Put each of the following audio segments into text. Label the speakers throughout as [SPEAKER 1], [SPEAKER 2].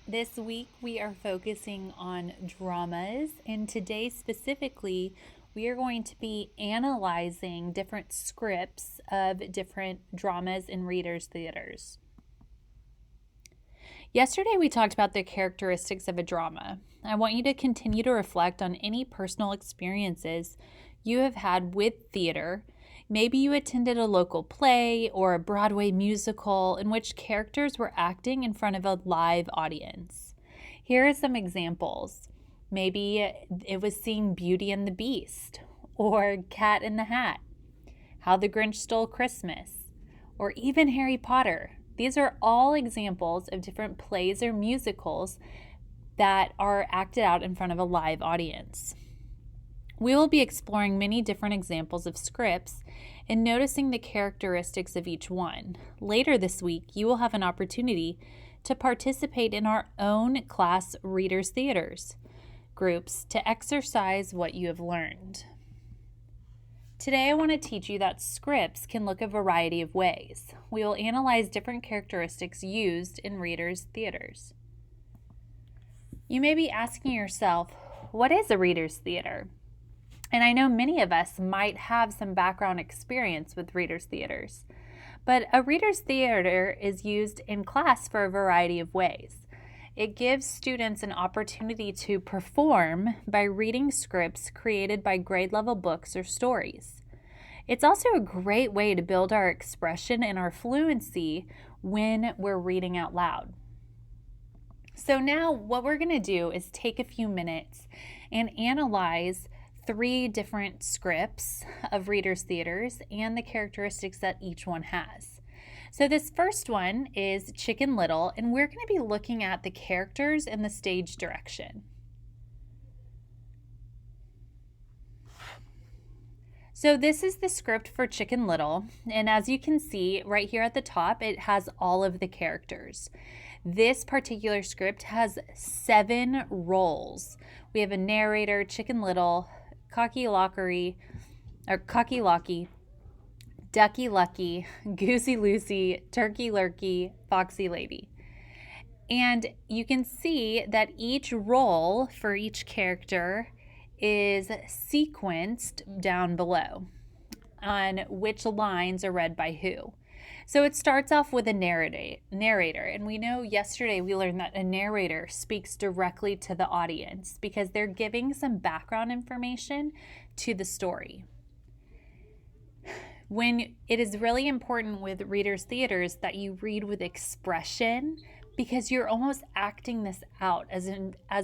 [SPEAKER 1] This week we are focusing on dramas, and today specifically, we are going to be analyzing different scripts of different dramas in readers' theaters. Yesterday, we talked about the characteristics of a drama. I want you to continue to reflect on any personal experiences you have had with theater. Maybe you attended a local play or a Broadway musical in which characters were acting in front of a live audience. Here are some examples. Maybe it was seeing Beauty and the Beast, or Cat in the Hat, How the Grinch Stole Christmas, or even Harry Potter. These are all examples of different plays or musicals that are acted out in front of a live audience. We will be exploring many different examples of scripts and noticing the characteristics of each one. Later this week, you will have an opportunity to participate in our own class readers' theaters groups to exercise what you have learned. Today, I want to teach you that scripts can look a variety of ways. We will analyze different characteristics used in readers' theaters. You may be asking yourself, what is a readers' theater? And I know many of us might have some background experience with readers' theaters. But a readers' theater is used in class for a variety of ways. It gives students an opportunity to perform by reading scripts created by grade level books or stories. It's also a great way to build our expression and our fluency when we're reading out loud. So now what we're going to do is take a few minutes and analyze 3 different scripts of readers' theaters and the characteristics that each one has. So this first one is Chicken Little, and we're going to be looking at the characters and the stage direction. So this is the script for Chicken Little, and as you can see right here at the top, it has all of the characters. This particular script has 7 roles. We have a narrator, Chicken Little, Cocky Locky, Ducky Lucky, Goosey Lucy, Turkey Lurkey, Foxy Lady. And you can see that each role for each character is sequenced down below on which lines are read by who. So it starts off with a narrator, and we know yesterday we learned that a narrator speaks directly to the audience because they're giving some background information to the story. When it is really important with readers' theaters that you read with expression because you're almost acting this out as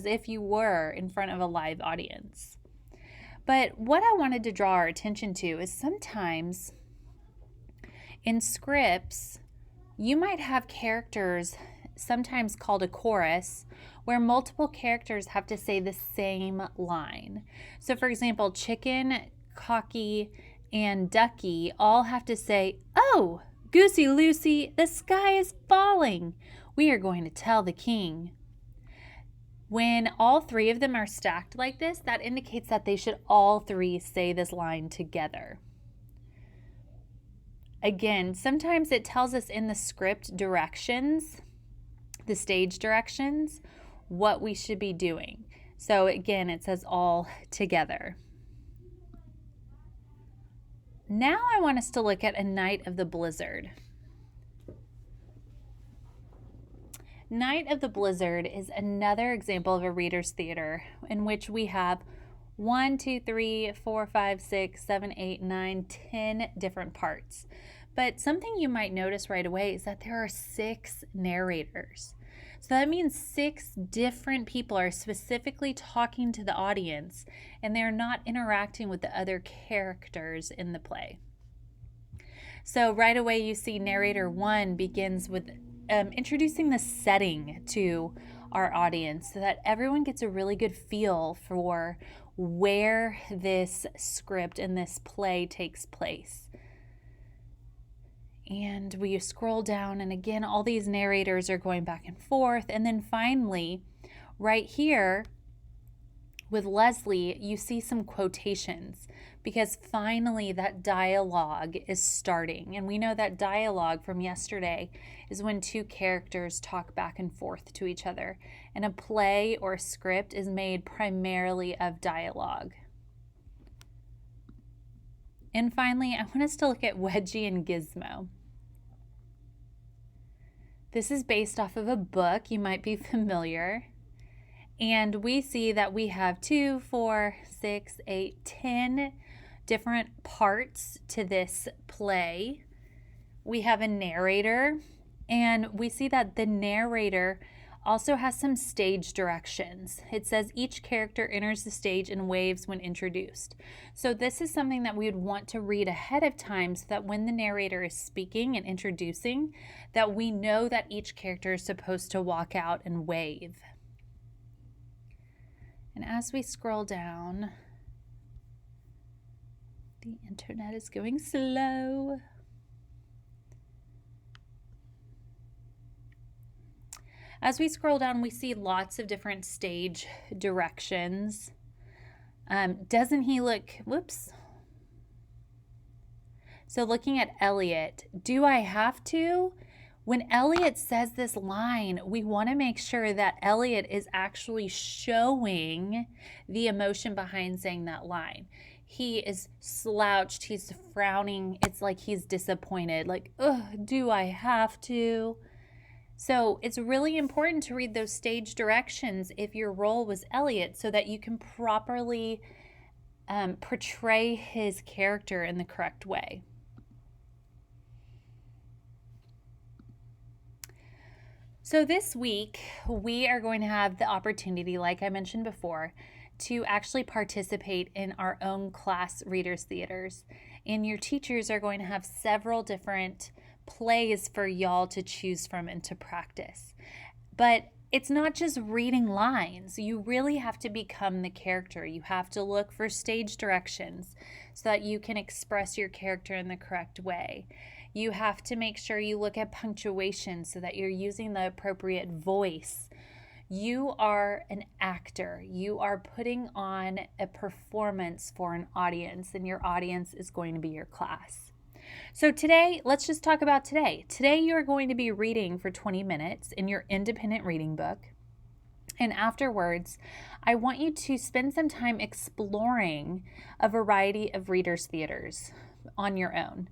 [SPEAKER 1] if you were in front of a live audience. But what I wanted to draw our attention to is sometimes in scripts, you might have characters, sometimes called a chorus, where multiple characters have to say the same line. So for example, Chicken, Cocky, and Ducky all have to say, "Oh, Goosey Lucy, the sky is falling. We are going to tell the king." When all 3 of them are stacked like this, that indicates that they should all 3 say this line together. Again, sometimes it tells us in the script directions, the stage directions, what we should be doing. So again, it says all together. Now I want us to look at A Night of the Blizzard. Night of the Blizzard is another example of a readers' theater in which we have 1, 2, 3, 4, 5, 6, 7, 8, 9, 10 different parts. But something you might notice right away is that there are 6 narrators. So that means 6 different people are specifically talking to the audience, and they're not interacting with the other characters in the play. So right away you see narrator 1 begins with introducing the setting to our audience so that everyone gets a really good feel for where this script and this play takes place. And we scroll down, and again, all these narrators are going back and forth. And then finally, right here, With Leslie, you see some quotations because finally that dialogue is starting. And we know that dialogue from yesterday is when two characters talk back and forth to each other. And a play or a script is made primarily of dialogue. And finally, I want us to look at Wedgie and Gizmo. This is based off of a book. You might be familiar. And we see that we have 2, 4, 6, 8, 10 different parts to this play. We have a narrator, and we see that the narrator also has some stage directions. It says each character enters the stage in waves when introduced. So this is something that we would want to read ahead of time so that when the narrator is speaking and introducing, that we know that each character is supposed to walk out and wave. And as we scroll down, the internet is going slow. As we scroll down, we see lots of different stage directions. Doesn't he look, whoops. So looking at Elliot, do I have to? When Elliot says this line, we want to make sure that Elliot is actually showing the emotion behind saying that line. He is slouched, he's frowning, it's like he's disappointed, like, ugh, do I have to? So it's really important to read those stage directions if your role was Elliot so that you can properly portray his character in the correct way. So this week, we are going to have the opportunity, like I mentioned before, to actually participate in our own class readers theaters. And your teachers are going to have several different plays for y'all to choose from and to practice. But it's not just reading lines. You really have to become the character. You have to look for stage directions so that you can express your character in the correct way. You have to make sure you look at punctuation so that you're using the appropriate voice. You are an actor. You are putting on a performance for an audience, and your audience is going to be your class. So today, let's just talk about today. Today, you're going to be reading for 20 minutes in your independent reading book. And afterwards, I want you to spend some time exploring a variety of readers' theaters on your own.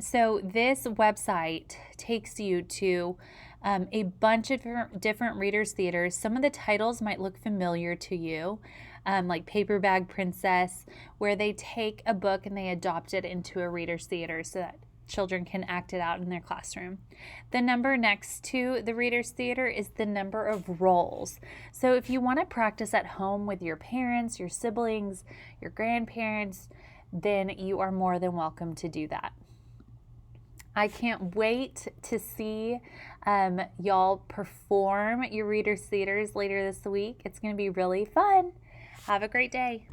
[SPEAKER 1] So this website takes you to a bunch of different readers' theaters. Some of the titles might look familiar to you, like Paper Bag Princess, where they take a book and they adopt it into a readers' theater so that children can act it out in their classroom. The number next to the readers' theater is the number of roles. So if you want to practice at home with your parents, your siblings, your grandparents, then you are more than welcome to do that. I can't wait to see y'all perform your readers' theaters later this week. It's going to be really fun. Have a great day.